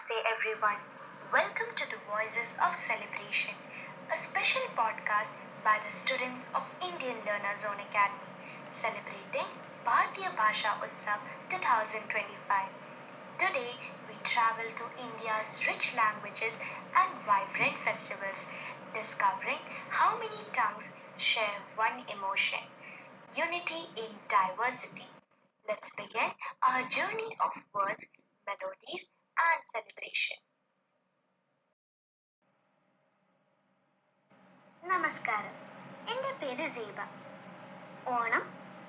Namaste everyone. Welcome to the Voices of Celebration, a special podcast by the students of Indian Learner Zone Academy celebrating Bharatiya Bhasha Utsav 2025. Today we travel to India's rich languages and vibrant festivals, discovering how many tongues share one emotion, unity in diversity. Let's begin our journey of words, melodies, and celebration. നമസ്കാരം, എൻ്റെ പേര് സീബ. ഓണം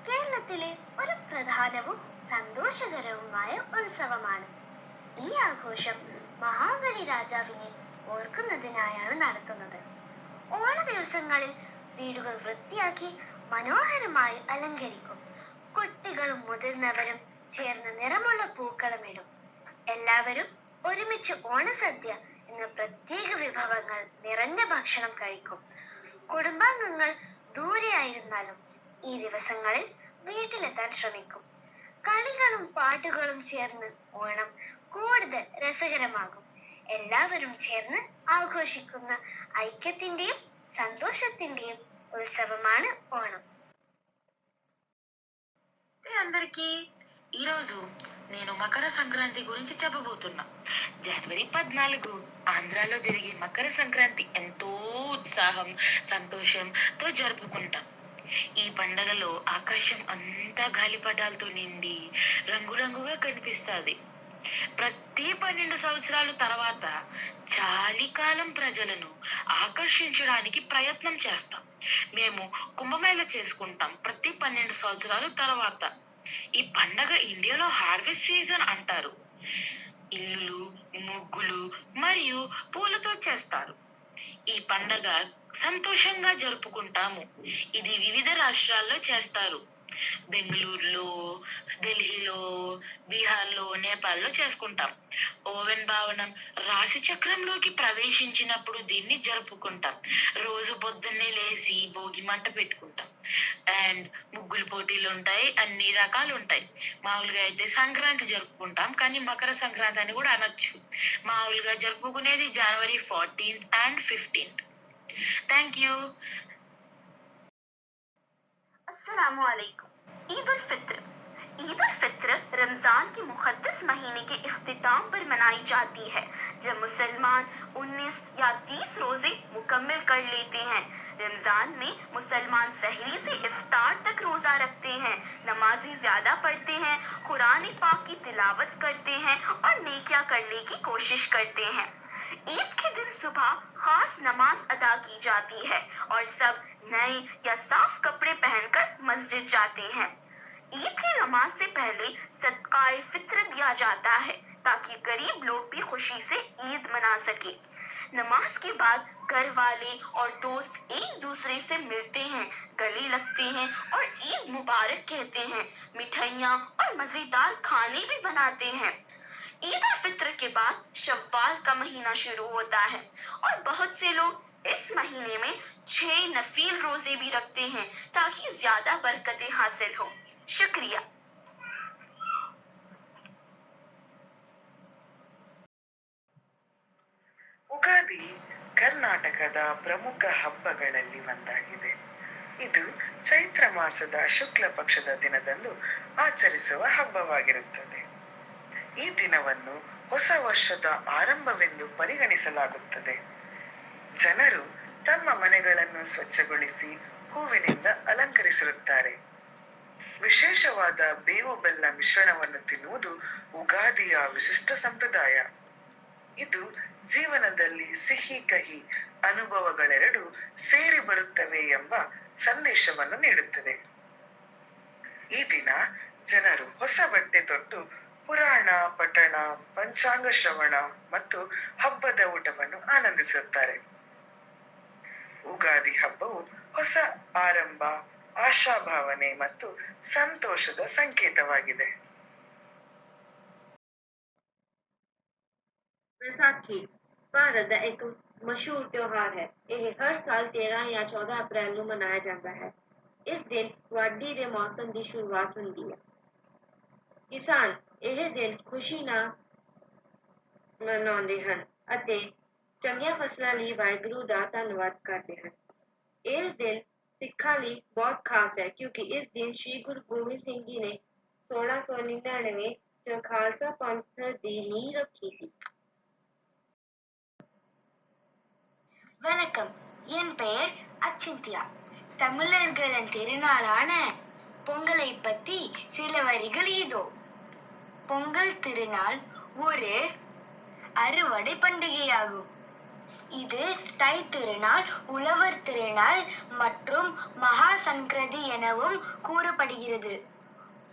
കേരളത്തിലെ ഒരു പ്രധാനവും സന്തോഷകരവുമായ ഉത്സവമാണ്. ഈ ആഘോഷം മഹാബലി രാജാവിനെ ഓർക്കുന്നതിനായാണ് നടത്തുന്നത്. ഓണ ദിവസങ്ങളിൽ വീടുകൾ വൃത്തിയാക്കി മനോഹരമായി അലങ്കരിക്കും. കുട്ടികളും മുതിർന്നവരും ചേർന്ന് നിറമുള്ള പൂക്കളമിടും. എല്ലാവരും ഒരുമിച്ച് ഓണസദ്യ എന്ന പ്രത്യേക വിഭവങ്ങൾ നിറഞ്ഞ ഭക്ഷണം കഴിക്കും. കുടുംബാംഗങ്ങൾ ദൂരെയായിരുന്നാലും ഈ ദിവസങ്ങളിൽ വീട്ടിലെത്താൻ ശ്രമിക്കും. കളികളും പാട്ടുകളും ചേർന്ന് ഓണം കൂടുതൽ രസകരമാകും. എല്ലാവരും ചേർന്ന് ആഘോഷിക്കുന്ന ഐക്യത്തിന്റെയും സന്തോഷത്തിന്റെയും ఉత్సవమాన ఓణం. అందరికీ ఈరోజు నేను మకర సంక్రాంతి గురించి చెప్పబోతున్నా. జనవరి 14 ఆంధ్రాలో జరిగే మకర సంక్రాంతి ఎంతో ఉత్సాహం, సంతోషంతో జరుపుకుంటాం. ఈ పండగలో ఆకాశం అంతా గాలిపటాలతో నిండి రంగురంగుగా కనిపిస్తుంది. ప్రతి 12 సంవత్సరాల తర్వాత చాలికాలం ప్రజలను ఆకర్షించడానికి ప్రయత్నం చేస్తాం. మేము కుంభమేళ చేసుకుంటాం ప్రతి 12 సంవత్సరాల తర్వాత. ఈ పండగ ఇండియాలో హార్వెస్ట్ సీజన్ అంటారు. ఇల్లులు, ముగ్గులు మరియు పూలతో చేస్తారు. ఈ పండగ సంతోషంగా జరుపుకుంటాము. ఇది వివిధ రాష్ట్రాల్లో చేస్తారు. బెంగళూరులో, ఢిల్లీలో, బీహార్లో, నేపాల్లో చేసుకుంటాం. ఓవెన్ భావనం రాశి చక్రంలోకి ప్రవేశించినప్పుడు దీన్ని జరుపుకుంటాం. రోజు పొద్దున్నే లేచి భోగి మంట పెట్టుకుంటాం. అండ్ ముగ్గులు పోటీలు ఉంటాయి, అన్ని రకాలు ఉంటాయి. మామూలుగా అయితే సంక్రాంతి జరుపుకుంటాం, కానీ మకర సంక్రాంతి అని కూడా అనొచ్చు. మామూలుగా జరుపుకునేది జనవరి 14th and 15th. Thank you. अस्सलामु अलैकुम। ईद उल फित्र। ईद उल फित्र रमजान के मुक़द्दस महीने के इख्तिताम पर मनाई जाती है, जब मुसलमान 19 या 30 रोजे मुकम्मल कर लेते हैं। रमजान में मुसलमान सहरी से इफ्तार तक रोजा रखते हैं, नमाजें ज्यादा पढ़ते हैं, कुरान पाक की तिलावत करते हैं और नेकियां करने की कोशिश करते हैं। ईद के दिन सुबह खास नमाज अदा की जाती है और सब नए या साफ कपड़े पहनकर मस्जिद जाते हैं। ईद की नमाज से पहले सदकाए फित्र दिया जाता है, ताकि गरीब लोग भी खुशी से ईद मना सके। नमाज के बाद घर वाले और दोस्त एक दूसरे से मिलते हैं, गले लगते हैं और ईद मुबारक कहते हैं। मिठाइयाँ और मजेदार खाने भी बनाते हैं। ईद उल फित्र के बाद शव्वाल का महीना शुरू होता है और बहुत से लोग इस महीने में 6 नफील रोजे भी रखते हैं, ताकि ज्यादा बरकतें हासिल हो। शुक्रिया। ಉಗಾದಿ ಕರ್ನಾಟಕದ ಪ್ರಮುಖ ಹಬ್ಬಗಳಲ್ಲಿ ಒಂದಾಗಿದೆ. ಇದು ಚೈತ್ರ ಮಾಸದ ಶುಕ್ಲ ಪಕ್ಷದ ದಿನದಂದು ಆಚರಿಸುವ ಹಬ್ಬವಾಗಿರುತ್ತದೆ. ಈ ದಿನವನ್ನು ಹೊಸ ವರ್ಷದ ಆರಂಭವೆಂದು ಪರಿಗಣಿಸಲಾಗುತ್ತದೆ. ಜನರು ತಮ್ಮ ಮನೆಗಳನ್ನು ಸ್ವಚ್ಛಗೊಳಿಸಿ ಹೂವಿನಿಂದ ಅಲಂಕರಿಸಿರುತ್ತಾರೆ. ವಿಶೇಷವಾದ ಬೇವು ಬೆಲ್ಲ ಮಿಶ್ರಣವನ್ನು ತಿನ್ನುವುದು ಉಗಾದಿಯ ವಿಶಿಷ್ಟ ಸಂಪ್ರದಾಯ. ಇದು ಜೀವನದಲ್ಲಿ ಸಿಹಿ ಕಹಿ ಅನುಭವಗಳೆರಡು ಸೇರಿ ಬರುತ್ತವೆ ಎಂಬ ಸಂದೇಶವನ್ನು ನೀಡುತ್ತದೆ. ಈ ದಿನ ಜನರು ಹೊಸ ಬಟ್ಟೆ ತೊಟ್ಟು ಪುರಾಣ ಪಠಣ, ಪಂಚಾಂಗ ಶ್ರವಣ ಮತ್ತು ಹಬ್ಬದ ಊಟವನ್ನು ಆನಂದಿಸುತ್ತಾರೆ. ಉಗಾದಿ ಹಬ್ಬವು ಹೊಸ ಆರಂಭ, ಆಶಾಭಾವನೆ ಮತ್ತು ಸಂತೋಷದ ಸಂಕೇತವಾಗಿದೆ. बैसाखी भारत का एक मशहूर त्योहार है। यह हर साल 13 या 14 अप्रैल को मनाया जाता है। इस दिन वाढी के मौसम की शुरुआत होती है। किसान यह दिन खुशी ਨਾਲ ਮਨਾਉਂਦੇ ਹਨ ਅਤੇ ਚੰਗੀਆਂ ਫਸਲਾਂ ਲਈ ਵਾਹਿਗੁਰੂ ਦਾ ਧੰਨਵਾਦ ਕਰਦੇ ਹਨ। ਇਸ ਦਿਨ ਸਿੱਖਾਂ ਲਈ ਬਹੁਤ ਖਾਸ ਹੈ ਕਿਉਂਕਿ ਇਸ ਦਿਨ ਸ੍ਰੀ ਗੁਰੂ ਗੋਬਿੰਦ ਸਿੰਘ ਜੀ ਨੇ 1699 ਚ ਖਾਲਸਾ ਪੰਥ ਦੀ ਨੀਂਹ ਰੱਖੀ ਸੀ। வணக்கம், என் பெயர் அச்சிந்தியா. தமிழர்களின் திருநாளான பொங்கலை பத்தி சில வரிகள் இதோ. பொங்கல் திருநாள் ஒரு அறுவடை பண்டிகையாகும். இது தை திருநாள், உழவர் திருநாள் மற்றும் மகா சங்கராந்தி எனவும் கூறப்படுகிறது.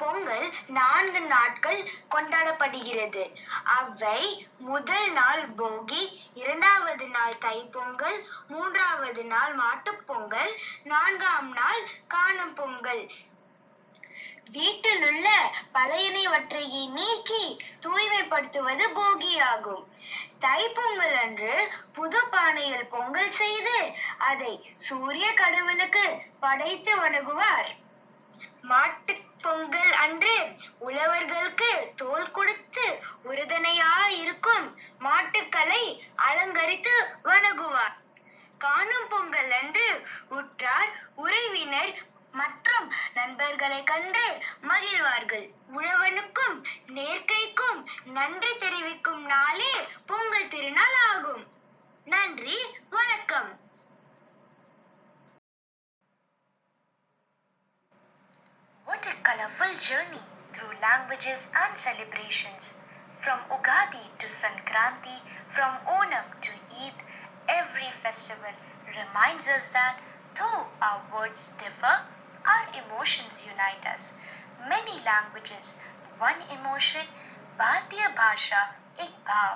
பொங்கல் 4 நாட்கள் கொண்டாடப்படுகிறது. அவை முதல் நாள் போகி, 2வது நாள் தைப்பொங்கல், 3வது நாள் மாட்டுப் பொங்கல், 4ஆம் நாள் காணும் பொங்கல். வீட்டிலுள்ள பழையனவற்றை நீக்கி தூய்மைப்படுத்துவது போகியாகும். தைப்பொங்கல் அன்று புது பானையில் பொங்கல் செய்து அதை சூரிய கடவுளுக்கு படைத்து வணங்குவார். மாட்டுப் பொங்கல் அன்று உழவர்களுக்கு தோல் கொடுத்து உறுதுணையாயிருக்கும் மாட்டுக்களை அலங்கரித்து வணங்குவார். காணும் பொங்கல் அன்று உற்றார் உறவினர் மற்றும் நண்பர்களை கண்டு மகிழ்வார்கள். உழவனுக்கும் நேர்க்கைக்கும் நன்றி தெரிவிக்கும் நாளே பொங்கல் திருநாள் ஆகும். நன்றி, வணக்கம். What a colorful journey through languages and celebrations. From Ugadi to Sankranti, from Onam to Eid, every festival reminds us that though our words differ, our emotions unite us. Many languages, one emotion, Bharatiya Bhasha, ek bhav.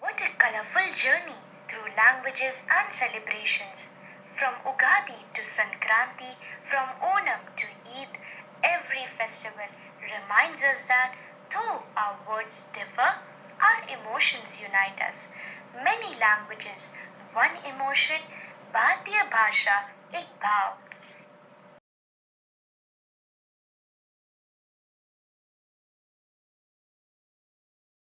What a colorful journey through languages and celebrations. From Ugadi to Sankranti, from Onam to Eid, every festival reminds us that though our words differ, our emotions unite us. Many languages, one emotion, Bharatiya Bhasha, ek bhav.